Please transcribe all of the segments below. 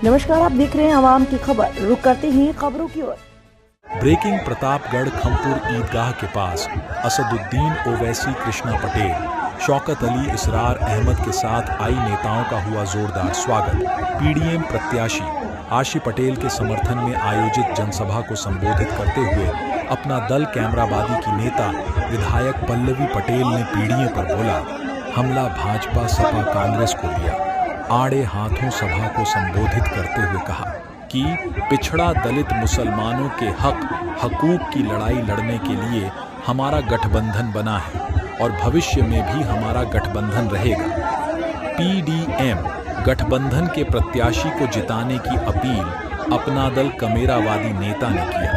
नमस्कार, आप देख रहे हैं आवाम की खबर। रुक करते हैं खबरों की ओर। ब्रेकिंग प्रतापगढ़ खमपुर ईदगाह के पास असदुद्दीन ओवैसी, कृष्णा पटेल, शौकत अली, इसरार अहमद के साथ आई नेताओं का हुआ जोरदार स्वागत। पीडीएम प्रत्याशी आशी पटेल के समर्थन में आयोजित जनसभा को संबोधित करते हुए अपना दल कैमराबादी की नेता विधायक पल्लवी पटेल ने पीडीए पर बोला, हमला भाजपा सपा कांग्रेस को दिया। आड़े हाथों सभा को संबोधित करते हुए कहा कि पिछड़ा दलित मुसलमानों के हकूक की लड़ाई लड़ने के लिए हमारा गठबंधन बना है और भविष्य में भी हमारा गठबंधन रहेगा। पीडीएम गठबंधन के प्रत्याशी को जिताने की अपील अपना दल कमेरावादी नेता ने किया।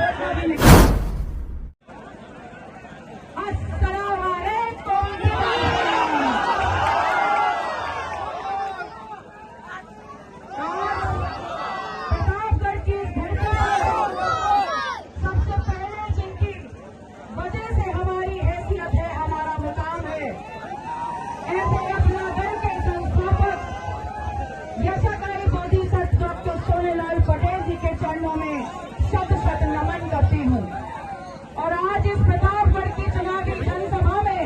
और आज इस प्रतापगढ़ की चुनावी जनसभा में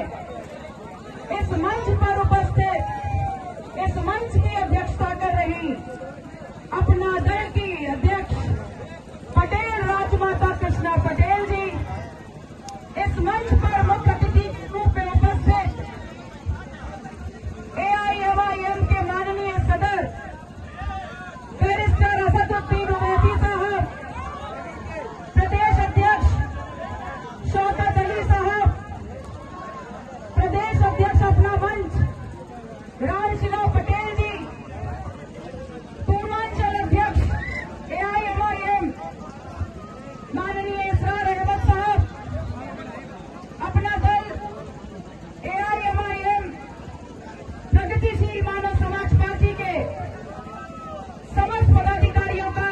इस मंच पर उपस्थित इस मंच की अध्यक्षता कर रही अपना दल की अध्यक्ष पटेल राजमाता कृष्णा पटेल जी, इस मंच पर मुख्य अतिथि के रूप में उपस्थित एआईएमआईएम के माननीय सदर बैरिस्टर असदुद्दीन ओवैसी साहब, प्रदेश अध्यक्ष शौकत अली साहब, प्रदेश अध्यक्ष अपना मंच रामशिला पटेल जी, पूर्वांचल अध्यक्ष एआईएमआईएम माननीय इसरार अहमद साहब, अपना दल एआईएमआईएम प्रगतिशील मानव समाज पार्टी के समस्त पदाधिकारियों का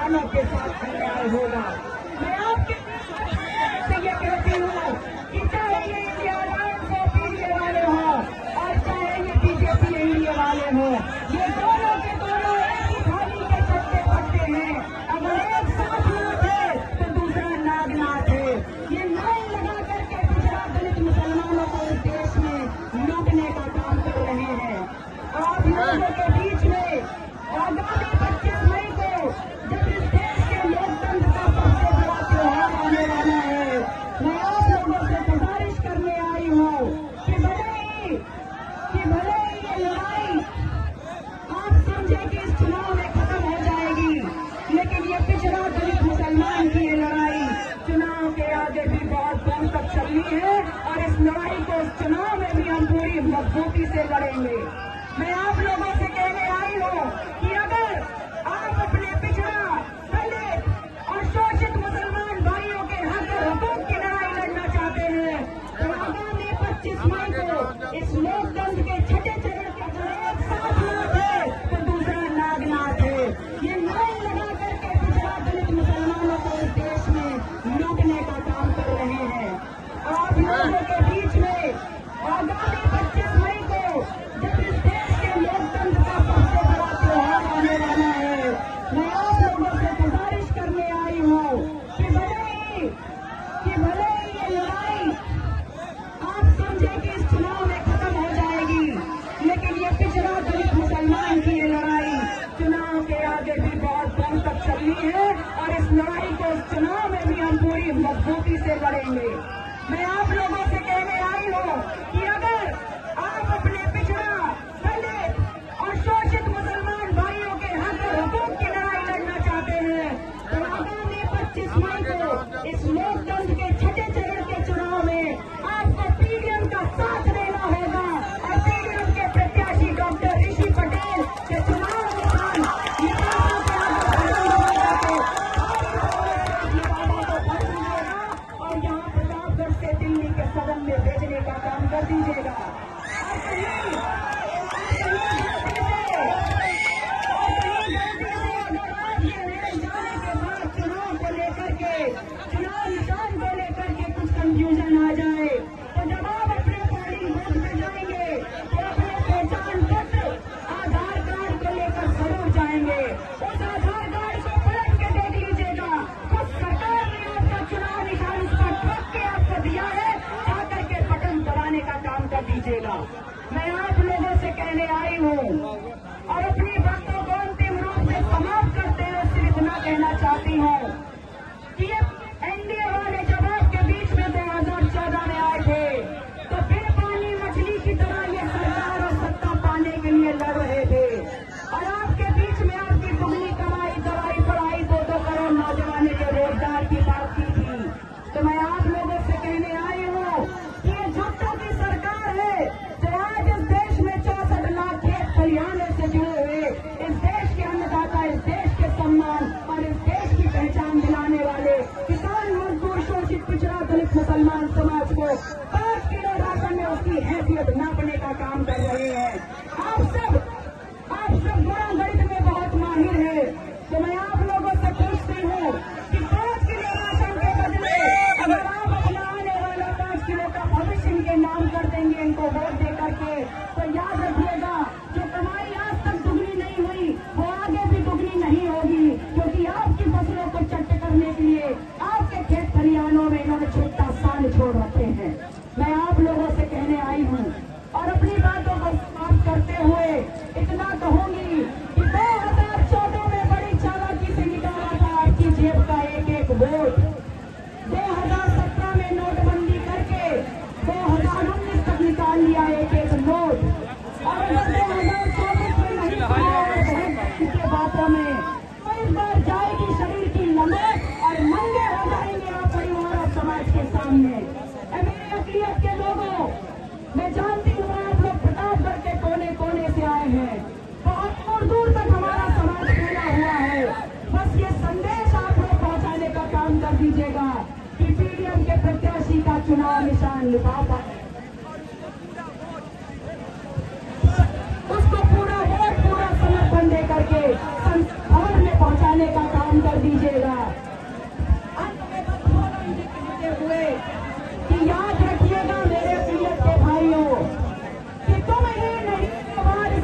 मुसलमानों के साथ अन्याय होगा। मैं आपके से ये कहती हूँ कि चाहे ये इंडिया अलायंस हो पीडीए वाले हो और चाहे ये बीजेपी इंडिया वाले हो, ये दोनों के दोनों एक ही थाली के चट्टे पट्टे हैं। अगर एक साथ नाथ है तो दूसरा नागनाथ है। ये लाइन लगा करके पिछड़ा दलित मुसलमानों को इस देश में लूटने का काम कर रहे हैं। आप लोगों के बीच में आगामी 25 मई को जब इस देश के लोकतंत्र का सबसे बड़ा त्योहार आने वाला है, मैं आप लोगों से गुजारिश करने आई हूँ कि भले ही ये लड़ाई आप समझे कि इस चुनाव में खत्म हो जाएगी, लेकिन ये पिछड़ा दलित मुसलमान की ये लड़ाई चुनाव के आगे भी बहुत दूर तक चलनी है और इस लड़ाई को इस चुनाव में भी हम पूरी मजबूती से लड़ेंगे। मैं आप लोगों से कहने आई हूँ कि अगर आप अपने पिछड़ा दलित और शोषित मुसलमान भाइयों के हक और हुकूक की लड़ाई लड़ना चाहते हैं तो आगामी 25 मई को इस लोकतंत्र के छठे चरण के अगर एक साथ नाथ है तो दूसरा नागनाथ है। ये लाइन लगा करके पिछड़ा दलित मुसलमानों को इस देश में लूटने का काम कर रहे हैं। आप लोगों के बीच में आगामी 25 मई को जब इस देश के लोकतंत्र का सबसे बड़ा त्योहार आने वाला है, मैं आप लोगों से गुजारिश करने आई हूँ कि भले ही ये लड़ाई आप समझे कि इस चुनाव में खत्म हो जाएगी, लेकिन ये पिछड़ा दलित मुसलमान की ये लड़ाई चुनाव के आगे भी बहुत दूर तक चलनी है और इस लड़ाई को इस चुनाव में भी हम पूरी मजबूती से लड़ेंगे। मैं आप लोगों से कहने आई हूँ कि अगर आप अपने पिछड़ा दलित और शोषित मुसलमान भाइयों के हक और हुकूक की लड़ाई लड़ना चाहते हैं तो आगामी 25 मई को इस लोकतंत्र के छठे चरण के चुनाव में आपको पीडीएम का साथ देना होगा और पीडीएम के प्रत्याशी डॉक्टर ऋषि पटेल के चुनाव निशान और यहाँ प्रतापगढ़ से दिल्ली के सदन में भेजने का काम कर दीजिएगा। चुनाव निशान को लेकर के कुछ कंफ्यूजन आ जाए तो जब आप अपने पोलिंग बूथ में जाएंगे तो अपने पहचान पत्र आधार कार्ड को लेकर जरूर जाएंगे। उस आधार कार्ड को पलट के दे दीजिएगा। कुछ सरकार ने आपका चुनाव निशान उस पर ठोक के आपको दिया है, जाकर के बटन दबाने का काम कर दीजिएगा। मैं आप लोगों से कहने आई हूँ और अपनी बातों को अंतिम रूप से समाप्त करते हुए सिर्फ इतना कहना चाहती हूँ कि एनडीए वाले जब आपके बीच में 2014 में आए थे तो बेपानी मछली की तरह ये सरकार और सत्ता पाने के लिए लड़ रहे थे और आपके बीच में आपकी दुगनी कमाई दवाई पढ़ाई 2-2 करोड़ नौजवानों के रोजगार की बात की थी। तो मैं आप लोगों से कहने आई हूँ कि ये झूठों की सरकार है जो आज इस देश में 64 लाख खेत खलिहानों से जुड़े हुए इस देश के अन्नदाता, इस देश के सम्मान और इस देश की पहचान दिलाने वाले किसान, मजदूर, शोषित, पिछड़ा दलित मुसलमान समाज को 5 किलो राशन में उसकी हैसियत नापने का काम कर रहे हैं। आप सब बड़ा गणित में बहुत माहिर है तो मैं आप लोगों से पूछती हूँ कि 5 किलो राशन के बदले अगर आप अपना आने वाला 5 किलो का भविष्य इनके नाम कर देंगे, इनको वोट दे करके, तो याद रखिएगा जो कमाई आज तक दुगनी नहीं हुई वो आगे भी दुगनी नहीं होगी, क्योंकि आपकी फसलों को चट्ट करने के लिए आपके खेत खलिहानों में इन्होंने छोटा सान छोड़ रखे हैं। मैं आप लोगों से कहने आई हूँ और अपनी बातों को समाप्त करते हुए इतना कहूंगी कि 2014 में बड़ी चालाकी से निकाला था आपकी जेब का एक वोट। 2017 में नोटबंदी करके 2019 तक निकाल लिया एक नोट और अगर 2024 में नहीं के बातों में तो इस बार जाएगी शरीर की लंबत और नंगे हो जाएंगे आप परिवार और समाज के सामने। मेरी अकलियत के लोगों, मैं जानती हूँ आप लोग प्रतापगढ़ के कोने कोने से आए हैं, बहुत दूर दूर तक हमारा समाज फैला हुआ है। बस ये संदेश आप लोग पहुँचाने का काम कर दीजिएगा कि पीडीएम के प्रत्याशी का चुनाव निशान लिफाफा